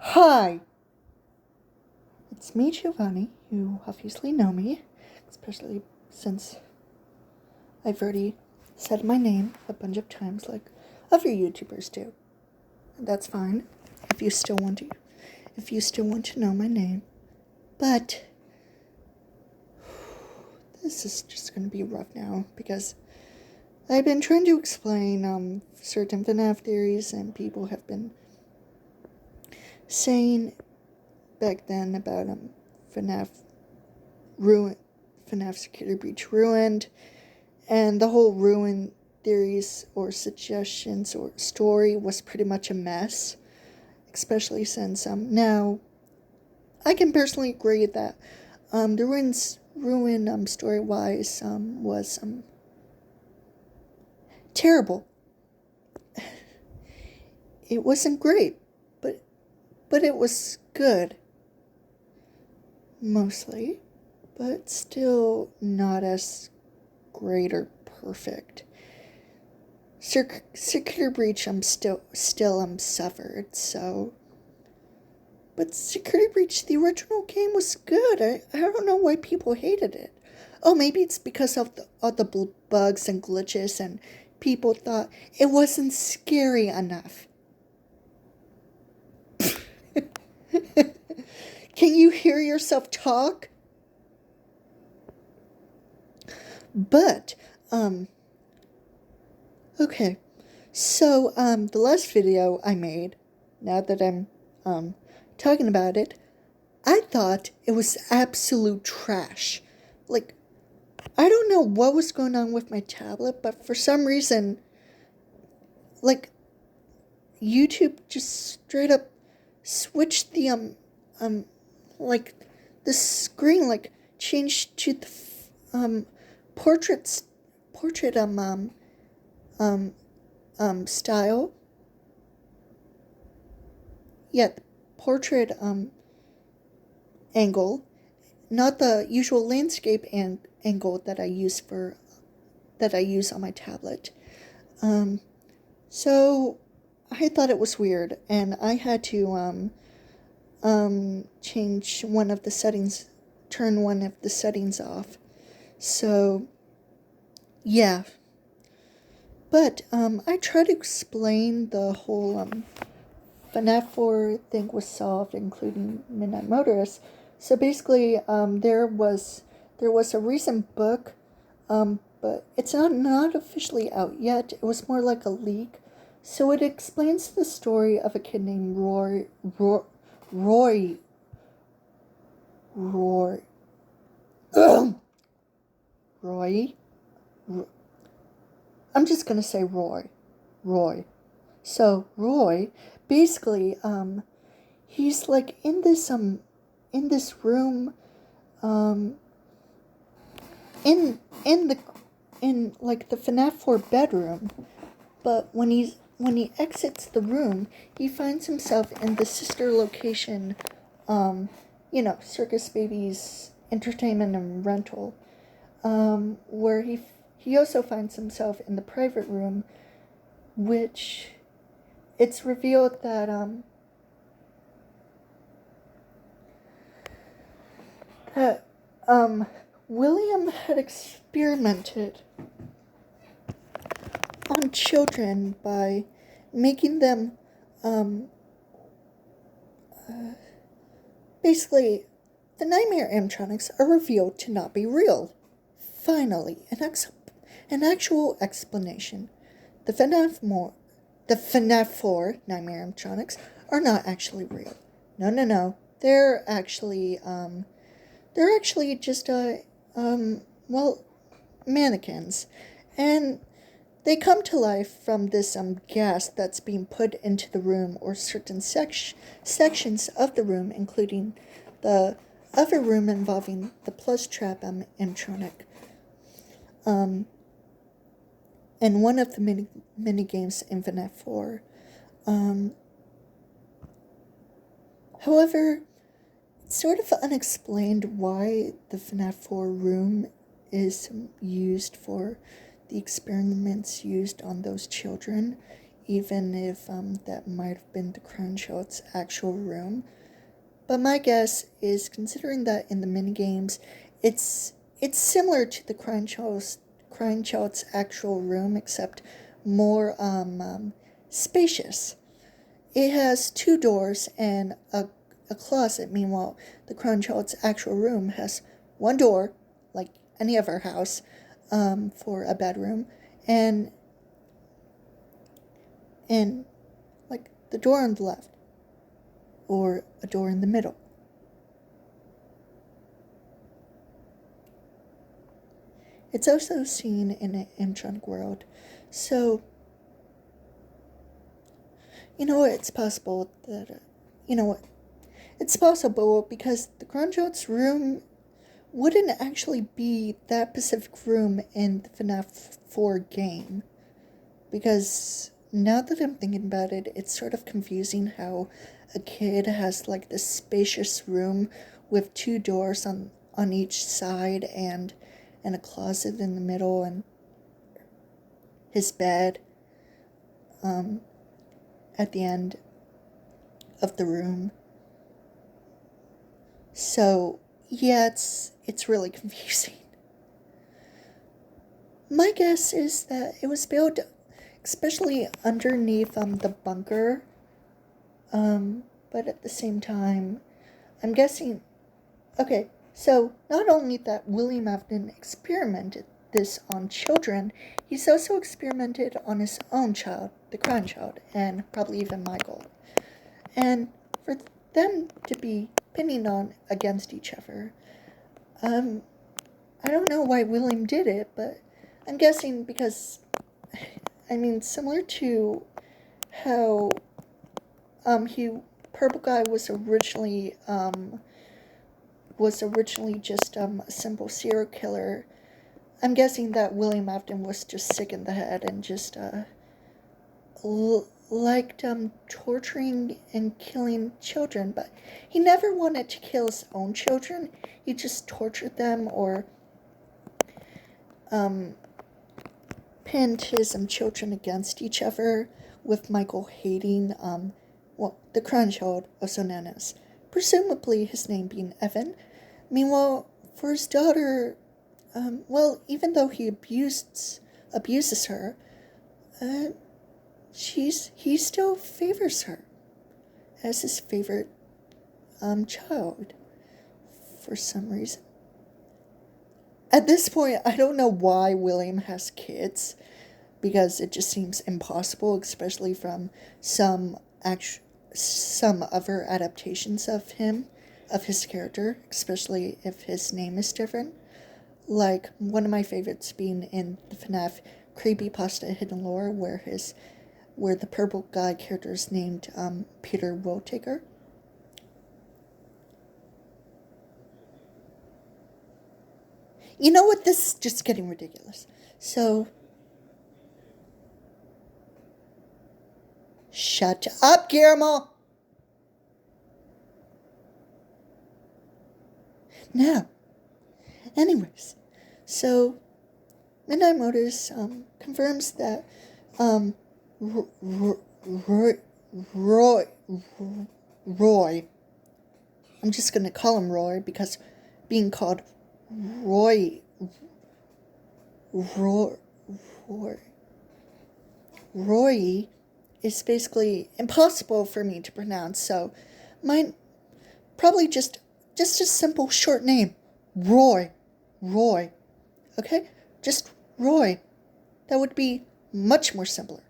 Hi, it's me, Giovanni. You obviously know me, especially since I've already said my name a bunch of times, like other YouTubers do. That's fine if you still want to know my name. But this is just gonna be rough now because I've been trying to explain certain Fnaf theories, and people have been saying back then about Fnaf security breach ruined, and the whole ruin theories or suggestions or story was pretty much a mess, especially since now I can personally agree that the ruin story wise was terrible. It wasn't great, but it was good mostly, but still not as great or perfect. Security breach still suffered, so, but Security breach, the original game, was good. I don't know why people hated it. Oh, maybe it's because of the bugs and glitches, and people thought it wasn't scary enough. Can you hear yourself talk? But, okay. So, the last video I made, now that I'm, talking about it, I thought it was absolute trash. Like, I don't know what was going on with my tablet, but for some reason, like, YouTube just straight up switched the, like, the screen, like, changed to the, portrait, style. Yeah, the portrait, angle, not the usual landscape angle that I use on my tablet. So I thought it was weird, and I had to change one of the settings, turn one of the settings off. So yeah, but I tried to explain the whole Fnaf 4 thing was solved, including Midnight Motorist. So basically, there was a recent book, but it's not officially out yet. It was more like a leak. So it explains the story of a kid named Roy. I'm just gonna say Roy. So Roy, basically, he's like in this room, in like the Fnaf 4 bedroom, but when he exits the room, he finds himself in the sister location, Circus Baby's entertainment and rental, where he also finds himself in the private room, which it's revealed that William had experimented on children by making them basically, the nightmare animatronics are revealed to not be real. Finally, an actual explanation. The FNAF 4 nightmare animatronics are not actually real. No. They're actually just mannequins, and they come to life from this gas that's being put into the room, or certain sections of the room, including the other room involving the plus trap animatronic, and one of the mini games in FNAF 4. However, it's sort of unexplained why the FNAF 4 room is used for the experiments used on those children, even if that might have been the Crown Child's actual room. But my guess is, considering that in the minigames, it's similar to the Crown Child's actual room, except more spacious. It has 2 doors and a closet. Meanwhile, the Crown Child's actual room has 1 door, like any other house, for a bedroom, and like the door on the left, or a door in the middle. It's also seen in an animatronic world, so it's possible that it's possible because the Crown Child's room wouldn't actually be that specific room in the Fnaf 4 game. Because now that I'm thinking about it, it's sort of confusing how a kid has like this spacious room with 2 doors on each side and a closet in the middle and his bed at the end of the room. So yeah, it's really confusing. My guess is that it was built especially underneath the bunker, but at the same time, I'm guessing. Okay, so not only that William Afton experimented this on children, he's also experimented on his own child, the Crown Child, and probably even Michael. And for them to be pinning on against each other, I don't know why William did it, but I'm guessing because, similar to how Purple Guy was originally just a simple serial killer. I'm guessing that William Afton was just sick in the head and just liked torturing and killing children, but he never wanted to kill his own children. He just tortured them or pinned his children against each other, with Michael hating the Crown Child, also known as, presumably his name being Evan. Meanwhile, for his daughter, even though he abuses her, he still favors her as his favorite child for some reason. At this point, I don't know why William has kids, because it just seems impossible, especially from some other adaptations of his character, especially if his name is different. Like, one of my favorites being in the FNAF Creepypasta Hidden Lore, where the Purple Guy character is named Peter Willtaker. You know what? This is just getting ridiculous. So, shut up, Guillermo! Now, anyways, so Midnight Motorist confirms that Roy, I'm just going to call him Roy because being called Roy is basically impossible for me to pronounce, so mine probably just a simple short name, Roy, okay? Just Roy. That would be much more simpler.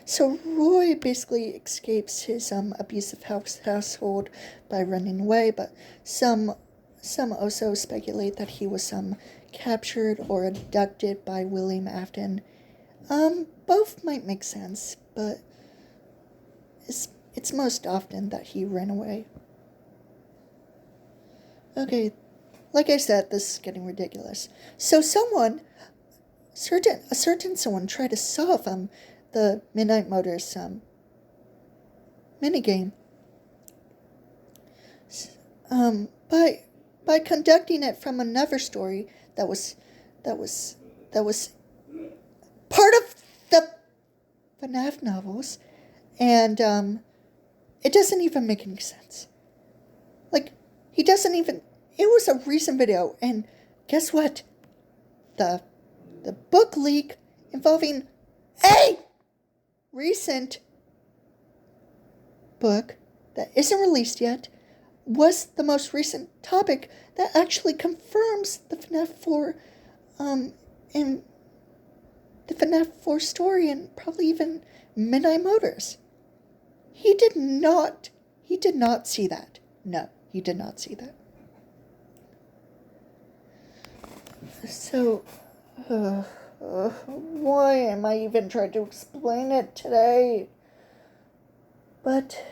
So Roy basically escapes his abusive household by running away, but some also speculate that he was captured or abducted by William Afton. Both might make sense, but it's most often that he ran away. Okay, like I said, this is getting ridiculous. So a certain someone tried to solve the Midnight Motorist minigame by conducting it from another story that was part of the FNAF novels, and it doesn't even make any sense. Like, he doesn't even... It was a recent video, and guess what? The book leak involving a recent book that isn't released yet was the most recent topic that actually confirms the FNAF 4 and the FNAF 4 story, and probably even Midnight Motorist. He did not see that. No, he did not see that. So, why am I even trying to explain it today? But,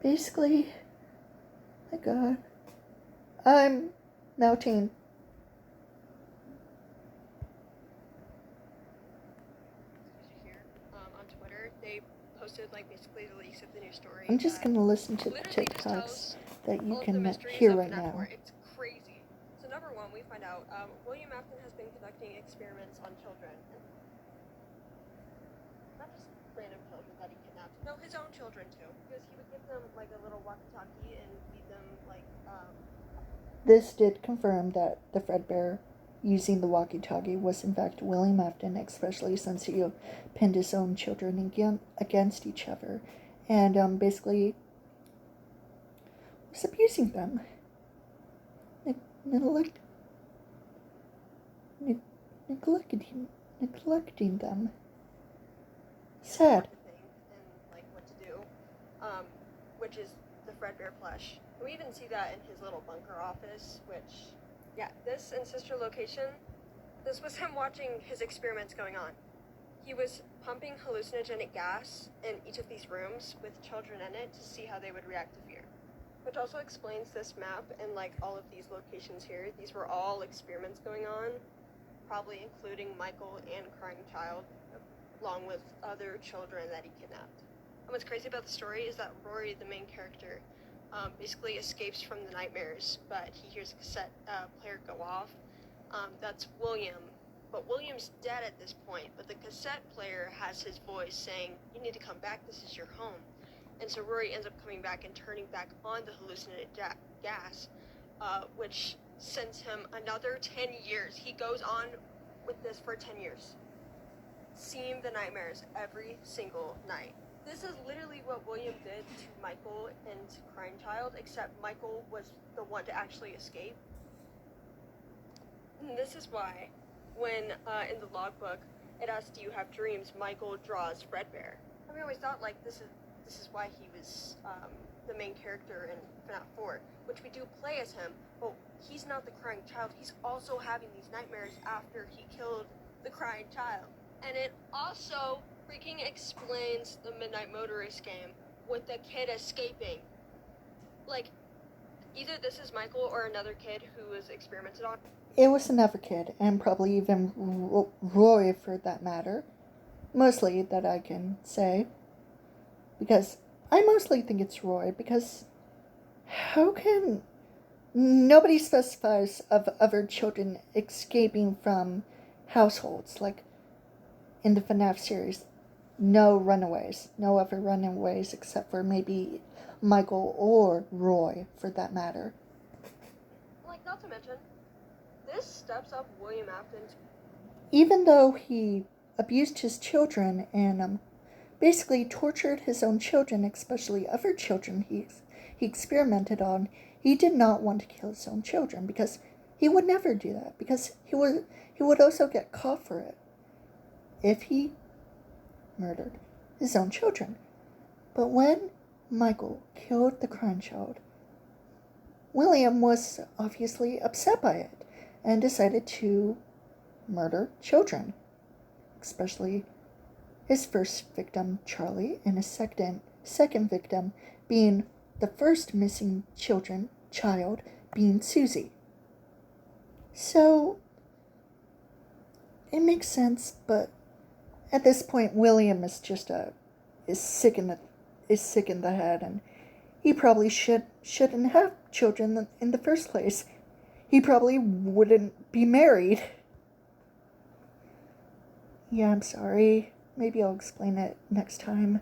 basically, my God, I'm now teen. On Twitter, they posted basically the leaks of the new story. I'm just gonna listen to the TikToks that you can hear right now. It's crazy. So number one, we find out William Afton has been conducting experiments on children. Not just random children that he kidnapped. No, his own children too. Because he would give them a little walkie-talkie and feed them This did confirm that the Fredbear using the walkie-talkie was in fact William Afton, especially since he pinned his own children against each other, and basically was abusing them, neglecting them. Sad. And what to do, which is the Fredbear plush. And we even see that in his little bunker office, which, yeah, this and sister location, this was him watching his experiments going on. He was pumping hallucinogenic gas in each of these rooms with children in it to see how they would react to fear. Which also explains this map and all of these locations here. These were all experiments going on, probably including Michael and Crying Child, along with other children that he kidnapped. And what's crazy about the story is that Rory, the main character, basically escapes from the nightmares, but he hears a cassette player go off. That's William, but William's dead at this point, but the cassette player has his voice saying, "You need to come back, this is your home." And so Rory ends up coming back and turning back on the hallucinated gas, which sends him another 10 years. He goes on with this for 10 years, seeing the nightmares every single night. This is literally what William did to Michael and Crying Child, except Michael was the one to actually escape. And this is why, when in the logbook it asks, "Do you have dreams?" Michael draws Fredbear. And we always thought this is why he was the main character in FNAF 4, which we do play as him, but he's not the Crying Child. He's also having these nightmares after he killed the Crying Child. And it also freaking explains the Midnight Motorist game with the kid escaping. Either this is Michael or another kid who was experimented on. It was another kid, and probably even Roy for that matter. Mostly that I can say. Because I mostly think it's Roy, because how can... Nobody specifies of other children escaping from households, in the FNAF series. No runaways. No other runaways except for maybe Michael or Roy, for that matter. Not to mention, this steps up William Afton's... Even though he abused his children and basically tortured his own children, especially other children he experimented on, he did not want to kill his own children, because he would never do that, because he would also get caught for it if he murdered his own children. But when Michael killed the Crying Child, William was obviously upset by it and decided to murder children, especially his first victim, Charlie, and his second victim being the first missing child being Susie. So, it makes sense, but at this point, William is just is sick in the head, and he probably shouldn't have children in the first place. He probably wouldn't be married. Yeah, I'm sorry. maybe I'll explain it next time.